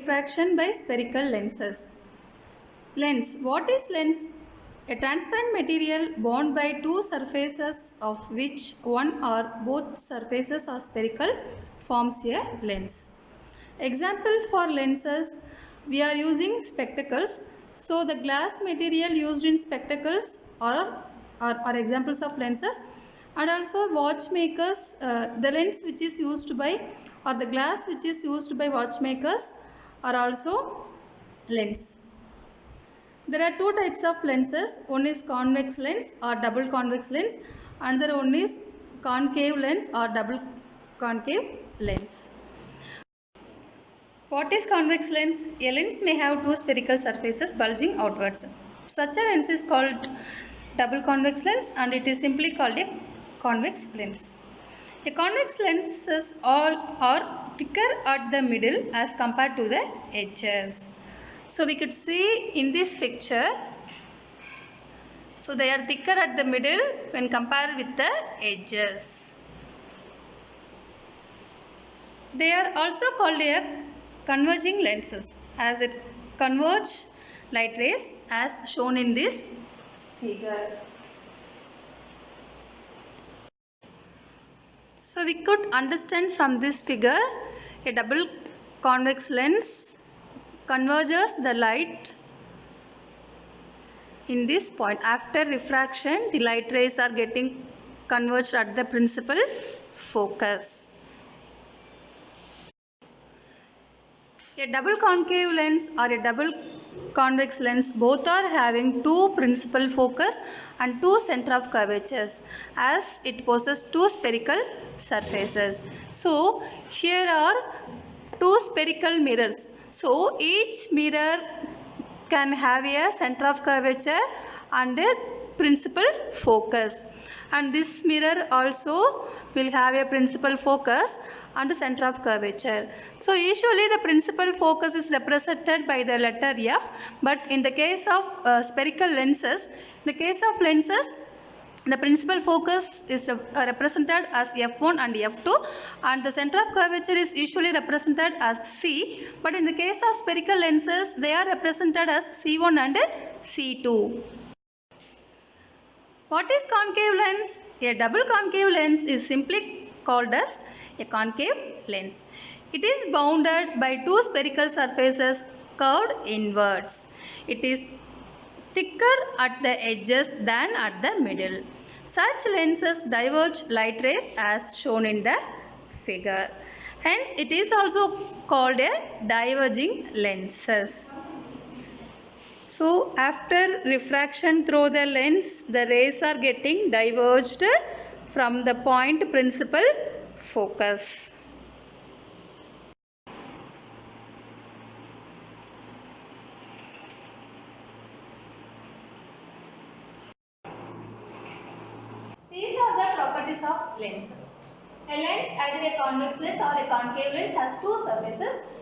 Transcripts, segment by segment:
refraction by spherical lenses. Lens. What is lens? A transparent material bound by two surfaces of which one or both surfaces are spherical forms a lens. Example for lenses, we are using spectacles. So the glass material used in spectacles are examples of lenses, and also watchmakers, the lens which is used by or the glass which is used by watchmakers are also lens. There are two types of lenses. One is convex lens or double convex lens. Another one is concave lens or double concave lens. What is convex lens? A lens may have two spherical surfaces bulging outwards. Such a lens is called double convex lens, and it is simply called a convex lens. A convex lenses all are thicker at the middle as compared to the edges. So we could see in this picture, so they are thicker at the middle when compared with the edges. They are also called a converging lenses as it converge light rays as shown in this figure. So we could understand from this figure, a double convex lens converges the light in this point. After refraction, the light rays are getting converged at the principal focus. A double concave lens or a double convex lens, both are having two principal focus and two center of curvatures, as it possesses two spherical surfaces. So here are two spherical mirrors. So each mirror can have a center of curvature and a principal focus, and this mirror also will have a principal focus and center of curvature. So usually the principal focus is represented by the letter F, but in the case of spherical lenses, the principal focus is represented as F1 and F2, and the center of curvature is usually represented as C, but in the case of spherical lenses, they are represented as C1 and C2. What is concave lens? A double concave lens is simply called as a concave lens. It is bounded by two spherical surfaces curved inwards. It is thicker at the edges than at the middle. Such lenses diverge light rays as shown in the figure. Hence, it is also called a diverging lenses. So, after refraction through the lens, the rays are getting diverged from the point principal focus. These are the properties of lenses. A lens, either a convex lens or a concave lens, has two surfaces.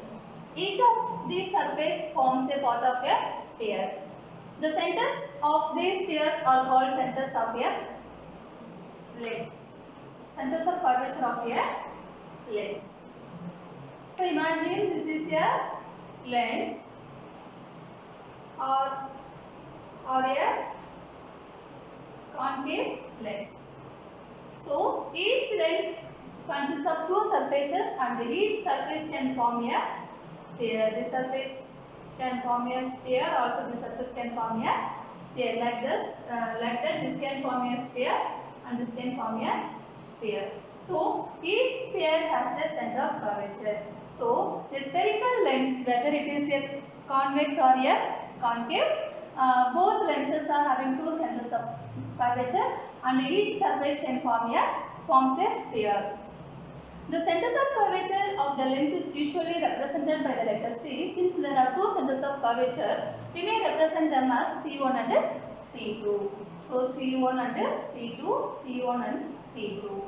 Each of these surfaces forms a part of a sphere. The centers of these spheres are called centers of a lens. Centers of curvature of a lens. So imagine this is a lens or a concave lens. So each lens consists of two surfaces, and each surface can form a sphere. This surface can form a sphere, also this surface can form a sphere like this. Like that, this can form a sphere and this can form a sphere. So each sphere has a center of curvature. So the spherical lens, whether it is a convex or a concave, both lenses are having two centers of curvature, and each surface can forms a sphere. The centers of curvature of the lens is usually represented by the letter C. Since there are two centers of curvature, we may represent them as C1 and C2. So C1 and C2, C1 and C2.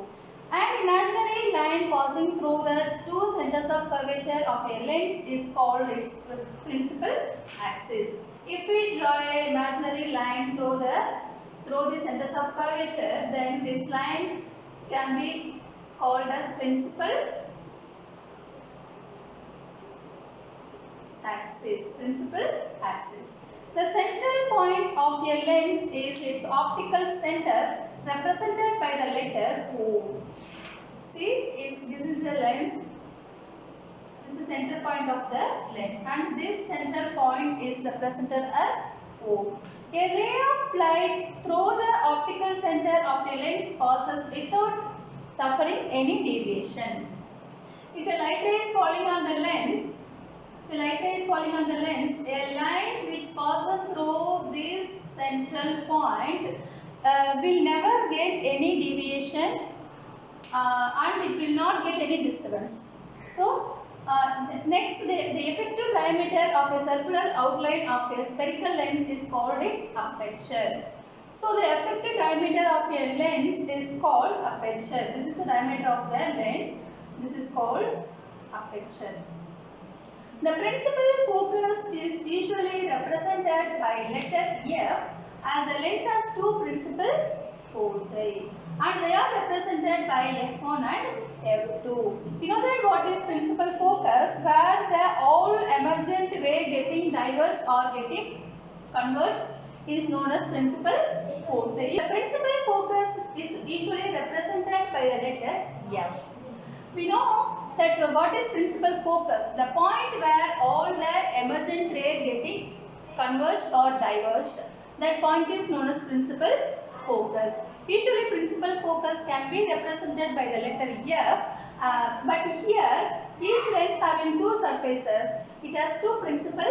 An imaginary line passing through the two centers of curvature of a lens is called its principal axis. If we draw an imaginary line through the centers of curvature, then this line can be called as principal axis. Principal axis. The central point of a lens is its optical center represented by the letter O. See, if this is a lens, this is the center point of the lens, and this central point is represented as O. A ray of light through the optical center of a lens passes without suffering any deviation. If a light ray is falling on the lens, a line which passes through this central point will never get any deviation and it will not get any disturbance. So, next the effective diameter of a circular outline of a spherical lens is called its aperture. So, the effective diameter of a lens is called aperture. This is the diameter of the lens. This is called aperture. The principal focus is usually represented by letter F, as the lens has two principal foci and they are represented by F1 and F2. You know that what is principal focus? Where the all emergent ray getting diverged or getting converged is known as principal foci. The principal focus is usually represented by the letter F. We know that what is principal focus? The point where all the emergent ray getting converged or diverged, that point is known as principal focus. Usually principal focus can be represented by the letter F, but here each lens having two surfaces, it has two principal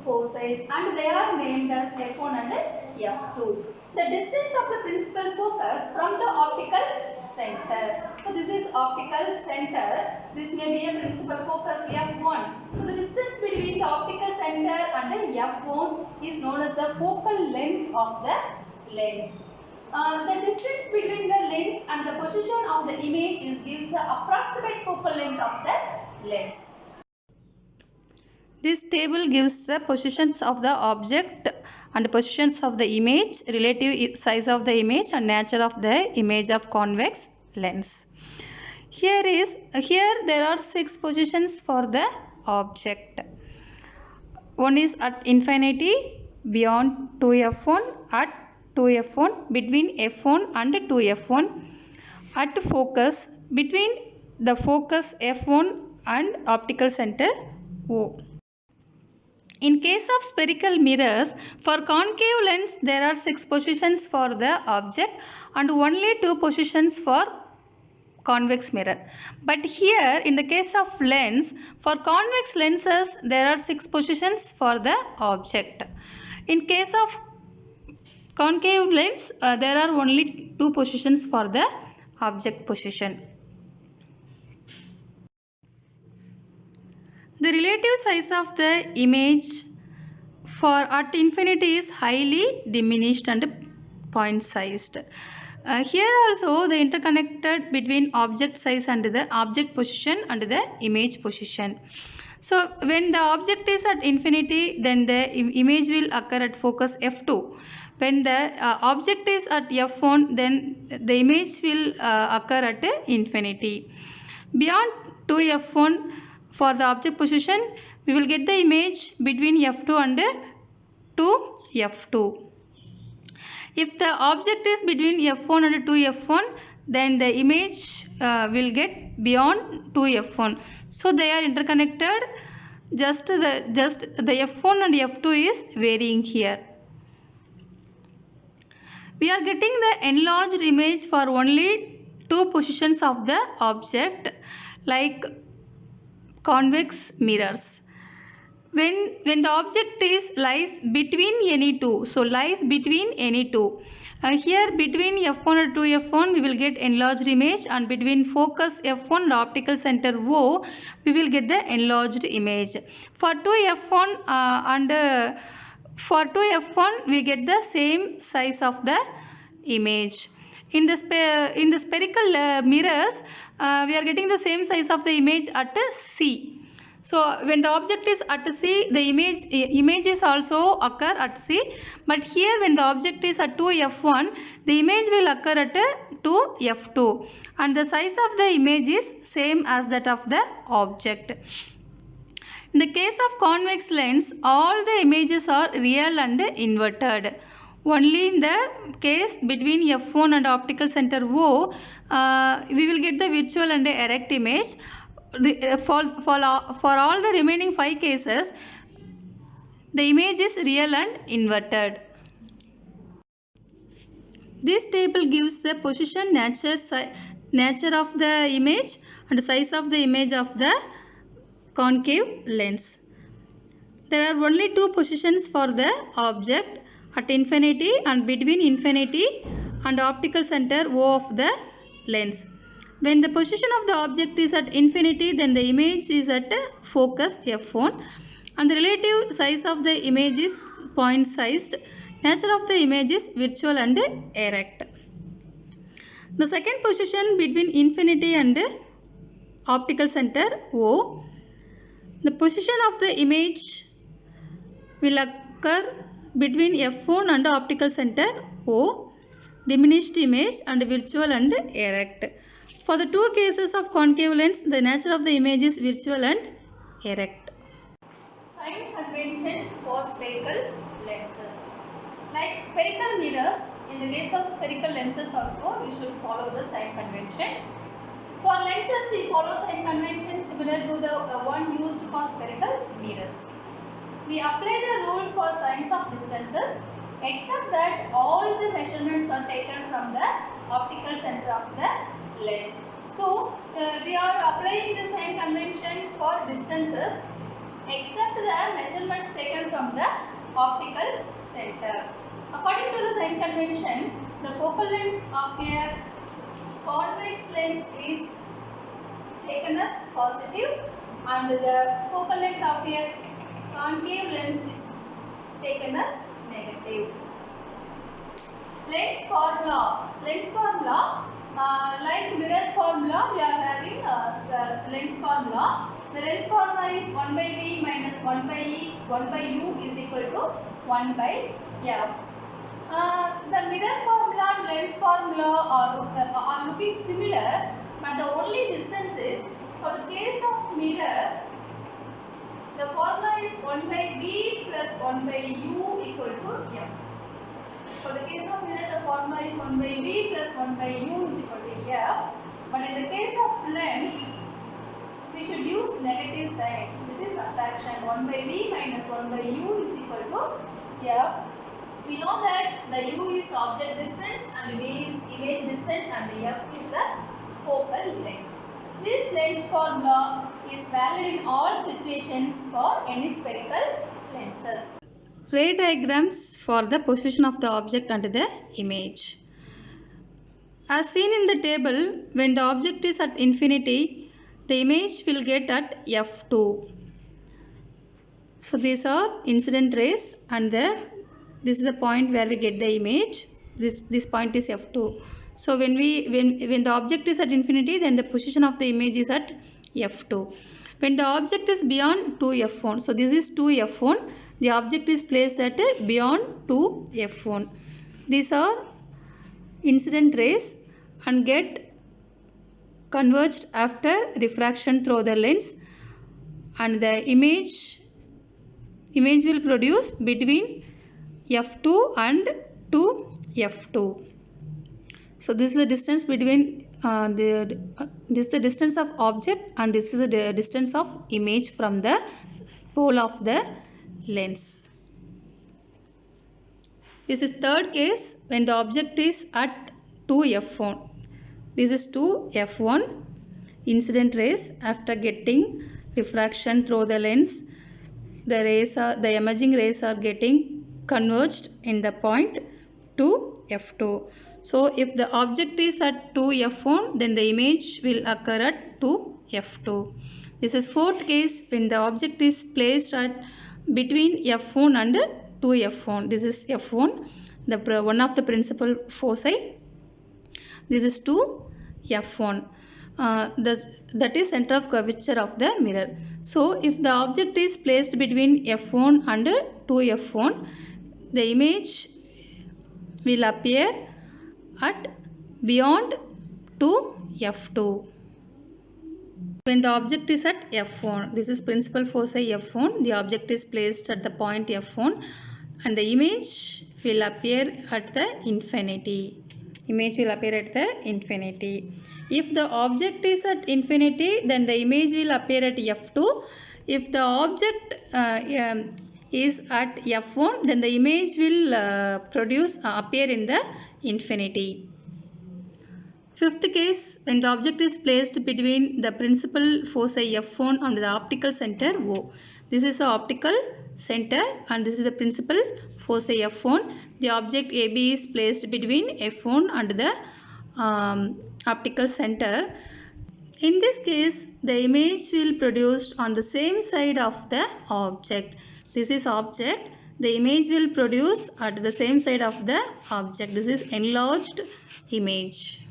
foci and they are named as F1 and F2. The distance of the principal focus from the optical center. So this is optical center. This may be a principal focus F1. So the distance between the optical center and the F1 is known as the focal length of the lens. The distance between the lens and the position of the image gives the approximate focal length of the lens. This table gives the positions of the object and positions of the image, relative size of the image and nature of the image of convex lens. Here there are 6 positions for the object. One is at infinity, beyond 2f1, at 2f1, between f1 and 2f1, at focus, between the focus f1 and optical center O. In case of spherical mirrors, for concave lens there are 6 positions for the object and only 2 positions for convex mirror. But here in the case of lens, for convex lenses there are 6 positions for the object. In case of concave lens there are only 2 positions for the object position. The relative size of the image for at infinity is highly diminished and point sized. Here also the interconnected between object size and the object position and the image position. So when the object is at infinity, then the image will occur at focus f2. When the object is at f1, then the image will occur at infinity. Beyond 2f1, for the object position, we will get the image between f2 and 2f2. If the object is between f1 and 2f1, then the image will get beyond 2f1. So they are interconnected. Just the f1 and f2 is varying here. We are getting the enlarged image for only 2 positions of the object, like convex mirrors. When the object lies between any two, so lies between any two. Here between f1 and 2f1 we will get enlarged image, and between focus f1 and optical center O we will get the enlarged image. For 2f1 for 2f1 we get the same size of the image. In the spherical mirrors we are getting the same size of the image at C. So when the object is at C, the images also occur at C. But here when the object is at 2f1, the image will occur at 2f2. And the size of the image is same as that of the object. In the case of convex lens, all the images are real and inverted. Only in the case between F1 and optical center O, we will get the virtual and erect image. For all the remaining 5 cases, the image is real and inverted. This table gives the position, nature of the image and size of the image of the concave lens. There are only 2 positions for the object, at infinity and between infinity and optical center O of the lens. When the position of the object is at infinity, then the image is at focus F1 and the relative size of the image is point sized. Nature of the image is virtual and erect. The second position between infinity and optical center O, the position of the image will occur between F1 and optical center O, diminished image and virtual and erect. For the 2 cases of concave lens, the nature of the image is virtual and erect. Sign convention for spherical lenses. Like spherical mirrors, in the case of spherical lenses also, we should follow the sign convention. For lenses, we follow sign convention similar to the one used for spherical mirrors. We apply the rules for signs of distances, except that all the measurements are taken from the optical center of the lens. So, we are applying the sign convention for distances, except the measurements taken from the optical center. According to the sign convention, the focal length of a convex lens is taken as positive and the focal length of a concave lens is taken as negative. Lens formula. Like mirror formula, we are having lens formula. The lens formula is 1 by V minus 1 by E, 1 by U is equal to 1 by F. The mirror formula and lens formula are looking similar, but the only difference is, for the case of mirror, the formula is 1 by V plus 1 by U equal to F. For the case of mirror, the formula is 1 by V plus 1 by U is equal to F. But in the case of lens, we should use negative sign. This is subtraction. 1 by V minus 1 by U is equal to F. We know that the U is object distance and V is image distance and the F is the focal length. This lens formula is valid in all situations for any spherical lenses. Ray diagrams for the position of the object and the image. As seen in the table, when the object is at infinity, the image will get at F2. So these are incident rays and this is the point where we get the image. This point is F2. So when the object is at infinity, then the position of the image is at F2. When the object is beyond 2F1, so this is 2F1, the object is placed at beyond 2F1. These are incident rays and get converged after refraction through the lens, and the image will produce between F2 and 2F2. So this is the distance between this is the distance of object and this is the distance of image from the pole of the lens. This is third case when the object is at 2F1. This is 2F1 incident rays after getting refraction through the lens. The emerging rays are getting converged in the point 2F2. So if the object is at 2F1, then the image will occur at 2F2. This is fourth case when the object is placed at between F1 and 2F1. This is F1, one of the principal foci. This is 2F1. That is center of curvature of the mirror. So if the object is placed between F1 and 2F1, the image will appear at beyond 2F2. when the object is at f1, this is principal foci f1, the object is placed at the point f1 and the image will appear at the infinity. Image will appear at the infinity. If the object is at infinity, then the image will appear at f2. If the object is at f1, then the image will appear in the infinity. Fifth case, when the object is placed between the principal foci f1 and the optical center O. This is the optical center and this is the principal foci f1. The object AB is placed between f1 and the optical center. In this case, the image will produced on the same side of the object. This is object. The image will produce at the same side of the object. This is enlarged image.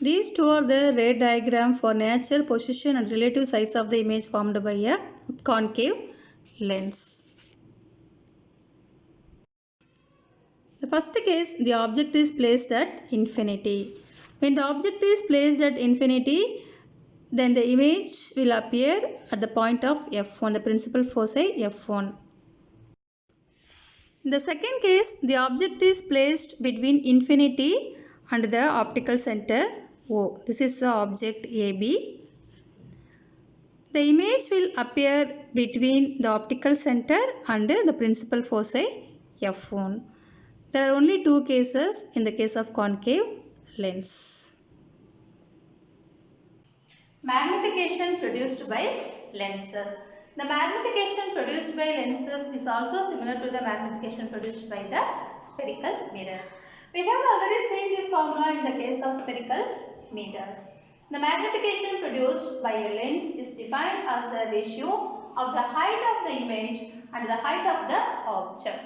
These two are the ray diagram for nature, position and relative size of the image formed by a concave lens. The first case, the object is placed at infinity. When the object is placed at infinity, then the image will appear at the point of f1, the principal foci f1. In the second case, the object is placed between infinity and the optical center O. This is the object AB. The image will appear between the optical center and the principal foci f1. There are only two cases in the case of concave lens. Magnification produced by lenses. The magnification produced by lenses is also similar to the magnification produced by the spherical mirrors. We have already seen this formula in the case of spherical mirrors. The magnification produced by a lens is defined as the ratio of the height of the image and the height of the object.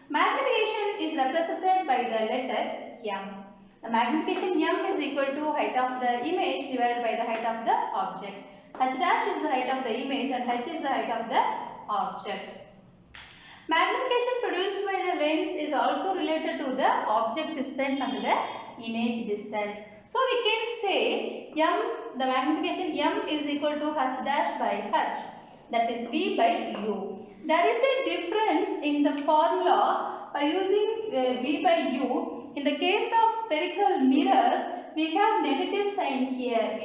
Magnification is represented by the letter M. The magnification M is equal to height of the image divided by the height of the object. H dash is the height of the image and H is the height of the object. Magnification produced by the lens is also related to the object distance and the image distance. So we can say the magnification M is equal to H dash by H, that is V by U. There is a difference in the formula by using V by U. In the case of spherical mirrors, we have negative sign here.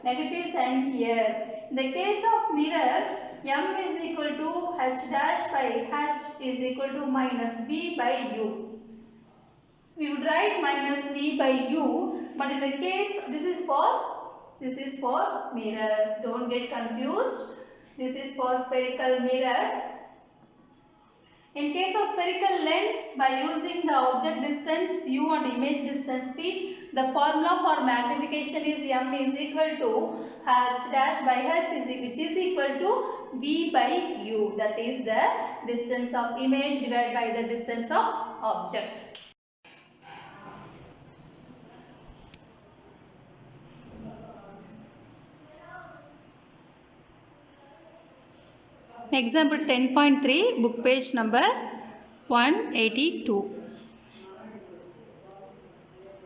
In the case of mirror, M is equal to H dash by H is equal to minus V by U. We would write minus V by U, but in the case, this is for mirrors. Don't get confused. This is for spherical mirror. In case of spherical lens, by using the object distance U and image distance V, the formula for magnification is M is equal to H dash by H which is equal to V by U. That is the distance of image divided by the distance of object. Example 10.3, book page number 182.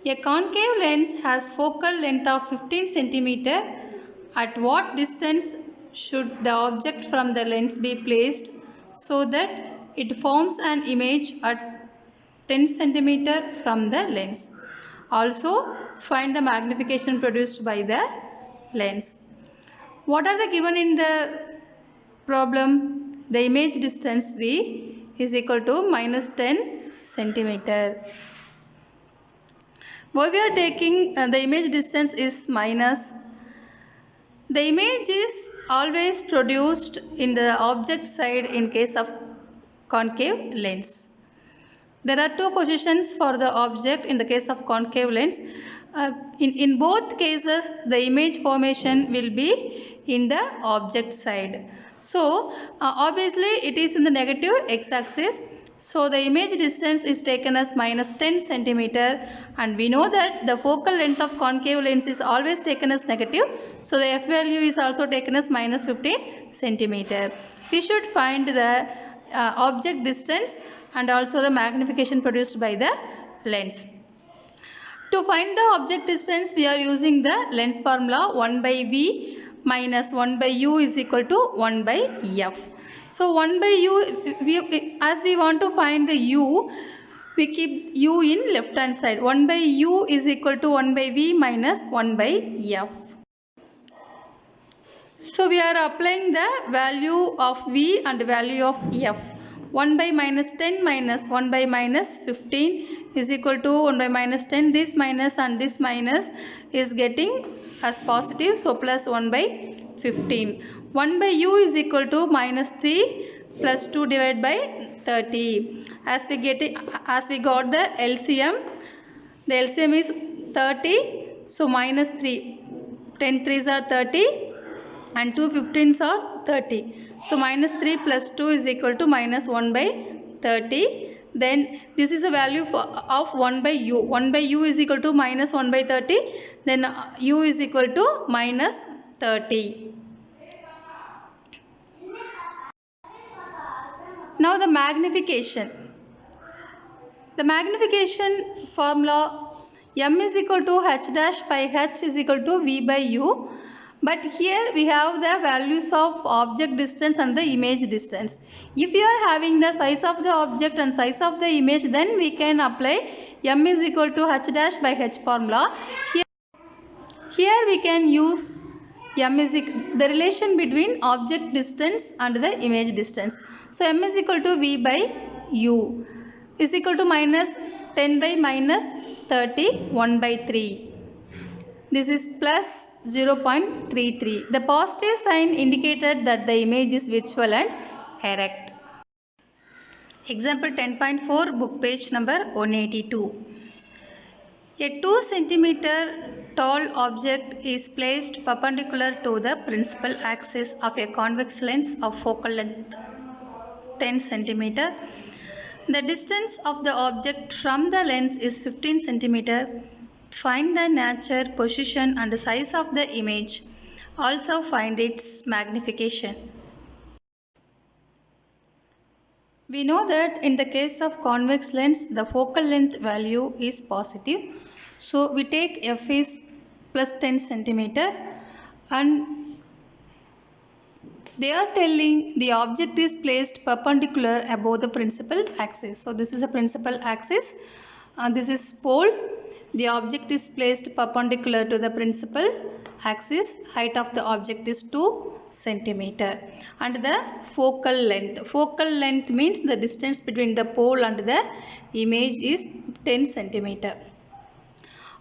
A concave lens has focal length of 15 cm. At what distance should the object from the lens be placed so that it forms an image at 10 cm from the lens? Also, find the magnification produced by the lens. What are the given in the problem? The image distance V is equal to minus 10 cm. Why we are taking the image distance is minus. The image is always produced in the object side in case of concave lens. There are two positions for the object in the case of concave lens. In both cases, the image formation will be in the object side. So, obviously it is in the negative x-axis. So, the image distance is taken as minus 10 cm and we know that the focal length of concave lens is always taken as negative. So, the f value is also taken as minus 15 cm. We should find the object distance and also the magnification produced by the lens. To find the object distance, we are using the lens formula 1 by V minus 1 by U is equal to 1 by F. So 1 by U, as we want to find the U, we keep U in left hand side. 1 by U is equal to 1 by V minus 1 by F. So we are applying the value of V and value of F. 1 by minus 10 minus 1 by minus 15 is equal to 1 by minus 10. This minus and this minus is getting as positive. So plus 1 by 15. 1 by U is equal to minus 3 plus 2 divided by 30. As we got the LCM is 30. So minus 3. 10 3s are 30 and 2 15s are 30. So minus 3 plus 2 is equal to minus 1 by 30. Then this is the value of 1 by U. 1 by U is equal to minus 1 by 30. Then U is equal to minus 30. Now the magnification. The magnification formula M is equal to H dash by H is equal to V by U. But here we have the values of object distance and the image distance. If you are having the size of the object and size of the image, then we can apply M is equal to H dash by H formula. Here we can use M is the relation between object distance and the image distance. So M is equal to V by U is equal to minus 10 by minus 30, 1 by 3. This is plus 0.33. The positive sign indicated that the image is virtual and erect. Example 10.4, book page number 182. A 2 cm tall object is placed perpendicular to the principal axis of a convex lens of focal length 10 cm. The distance of the object from the lens is 15 cm. Find the nature, position and size of the image. Also find its magnification. We know that in the case of convex lens, the focal length value is positive. So we take F is plus 10 cm and they are telling the object is placed perpendicular above the principal axis. So this is the principal axis. This is pole. The object is placed perpendicular to the principal axis. Height of the object is 2 cm. And the focal length. Focal length means the distance between the pole and the image is 10 cm.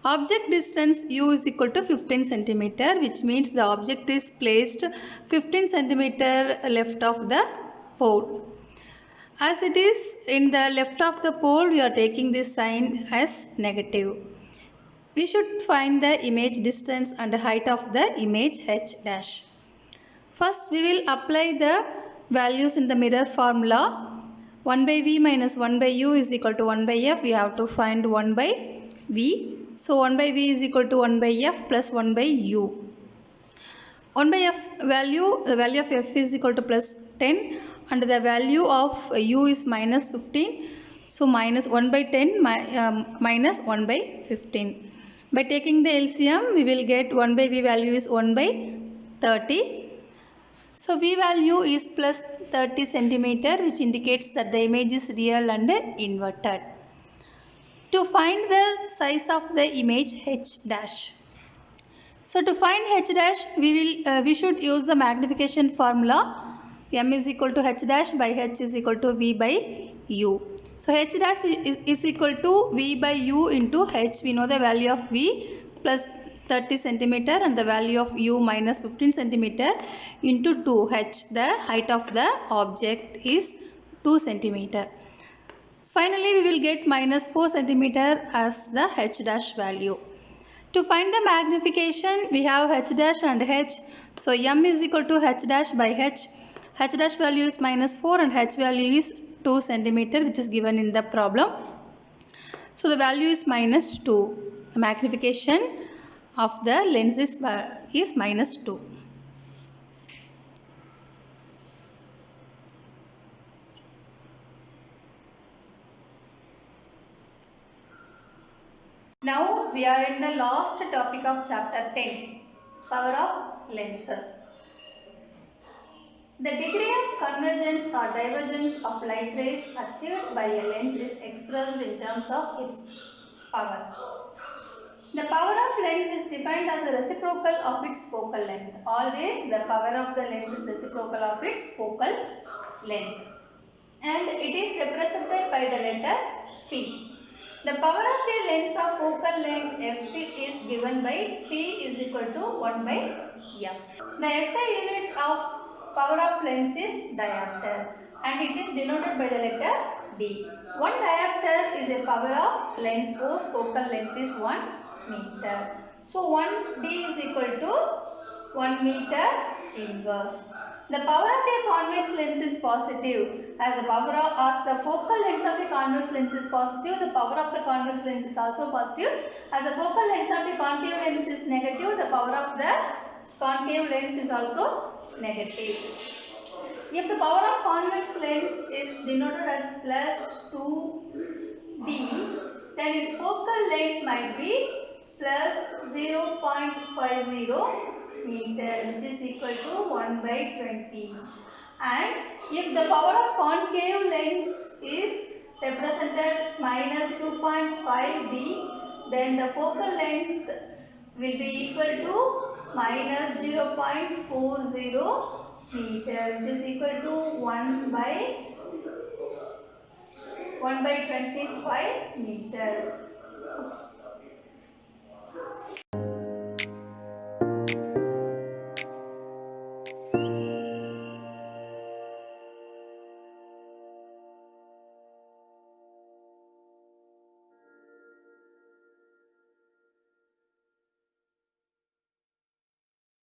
Object distance U is equal to 15 cm, which means the object is placed 15 cm left of the pole. As it is in the left of the pole, we are taking this sign as negative. We should find the image distance and the height of the image H dash. First, we will apply the values in the mirror formula. 1 by V minus 1 by U is equal to 1 by F. We have to find 1 by V. So 1 by V is equal to 1 by F plus 1 by U. 1 by F value, the value of F is equal to plus 10 and the value of U is minus 15. So minus 1 by 10 minus 1 by 15. By taking the LCM, we will get 1 by V value is 1 by 30. So V value is plus 30 cm, which indicates that the image is real and inverted. To find the size of the image H dash. So to find H dash, we should use the magnification formula. M is equal to H dash by H is equal to V by U. So H dash is equal to V by U into H. We know the value of V plus 30 cm and the value of U minus 15 cm into 2H. The height of the object is 2 cm. So finally, we will get minus 4 cm as the H dash value. To find the magnification, we have H dash and H. So M is equal to H dash by H. H dash value is minus 4 and H value is 2 cm, which is given in the problem. So the value is minus 2. The magnification of the lens is minus 2. Now we are in the last topic of chapter 10, power of lenses. The degree of convergence or divergence of light rays achieved by a lens is expressed in terms of its power. The power of lens is defined as a reciprocal of its focal length. Always the power of the lens is reciprocal of its focal length. And it is represented by the letter P. The power of a lens of focal length Fp is given by P is equal to 1 by F. The SI unit of power of lens is diopter and it is denoted by the letter D. 1 diopter is a power of lens whose focal length is 1 meter. So 1 D is equal to 1 meter inverse. The power of a convex lens is positive. As the focal length of a convex lens is positive, the power of the convex lens is also positive. As the focal length of a concave lens is negative, the power of the concave lens is also negative. If the power of convex lens is denoted as plus 2D, then its focal length might be plus 0.50 meter, which is equal to 1 by 20. And if the power of concave lens is represented minus 2.5D, then the focal length will be equal to minus 0.40 meter, which is equal to 1 by 25 meter.